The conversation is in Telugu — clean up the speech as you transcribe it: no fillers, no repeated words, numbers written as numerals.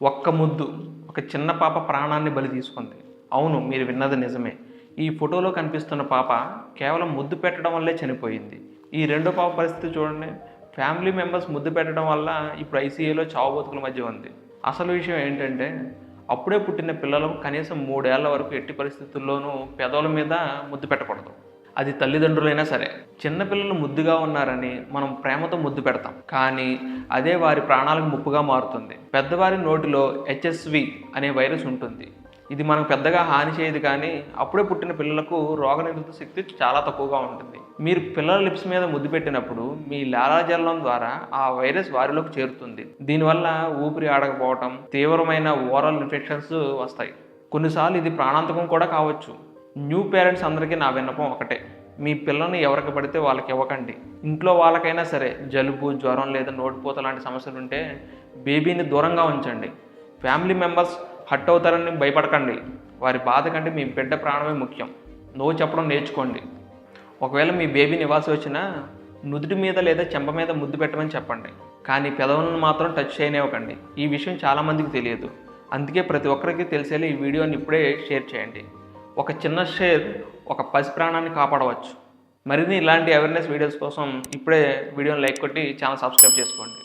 ఒక్క ముద్దు ఒక చిన్న పాప ప్రాణాన్ని బలి తీసుకుంది. అవును, మీరు విన్నది నిజమే. ఈ ఫోటోలో కనిపిస్తున్న పాప కేవలం ముద్దు పెట్టడం వల్లే చనిపోయింది. ఈ రెండో పాప పరిస్థితి చూడండి. ఫ్యామిలీ మెంబర్స్ ముద్దు పెట్టడం వల్ల ఇప్పుడు ఐసీయూలో చావు బతుకుల మధ్య ఉంది. అసలు విషయం ఏంటంటే, అప్పుడే పుట్టిన పిల్లలు కనీసం 3 ఏళ్ల వరకు ఎట్టి పరిస్థితుల్లోనూ పెదవుల మీద ముద్దు పెట్టకూడదు. అది తల్లిదండ్రులైనా సరే. చిన్నపిల్లలు ముద్దుగా ఉన్నారని మనం ప్రేమతో ముద్దు పెడతాం, కానీ అదే వారి ప్రాణాలకు ముప్పుగా మారుతుంది. పెద్దవారి నోటిలో హెచ్ఎస్వి అనే వైరస్ ఉంటుంది. ఇది మనకు పెద్దగా హాని చేయదు, కానీ అప్పుడే పుట్టిన పిల్లలకు రోగనిరోధక శక్తి చాలా తక్కువగా ఉంటుంది. మీరు పిల్లల లిప్స్ మీద ముద్దు పెట్టినప్పుడు మీ లాలాజలం ద్వారా ఆ వైరస్ వారిలోకి చేరుతుంది. దీనివల్ల ఊపిరి ఆడకపోవటం, తీవ్రమైన ఓరల్ ఇన్ఫెక్షన్స్ వస్తాయి. కొన్నిసార్లు ఇది ప్రాణాంతకం కూడా కావచ్చు. న్యూ పేరెంట్స్ అందరికీ నా విన్నపం ఒకటే: మీ పిల్లల్ని ఎవరికి పడితే వాళ్ళకి ఇవ్వకండి. ఇంట్లో వాళ్ళకైనా సరే జలుబు, జ్వరం లేదా నోటిపూత లాంటి సమస్యలు ఉంటే బేబీని దూరంగా ఉంచండి. ఫ్యామిలీ మెంబర్స్ హర్ట్ అవుతారని భయపడకండి. వారి బాధ కంటే మీ బిడ్డ ప్రాణమే ముఖ్యం. నో చెప్పడం నేర్చుకోండి. ఒకవేళ మీ బేబీని ఇవ్వాల్సి వచ్చినా నుదుటి మీద లేదా చెంప మీద ముద్దు పెట్టమని చెప్పండి, కానీ పెదవులను మాత్రం టచ్ చేయనివ్వకండి. ఈ విషయం చాలామందికి తెలియదు, అందుకే ప్రతి ఒక్కరికి తెలిసేలా ఈ వీడియోని ఇప్పుడే షేర్ చేయండి. ఒక చిన్న షేర్ ఒక పసి ప్రాణాన్ని కాపాడవచ్చు. మరిన్ని ఇలాంటి అవేర్నెస్ వీడియోస్ కోసం ఇప్పుడే వీడియోని లైక్ కొట్టి ఛానల్ సబ్స్క్రైబ్ చేసుకోండి.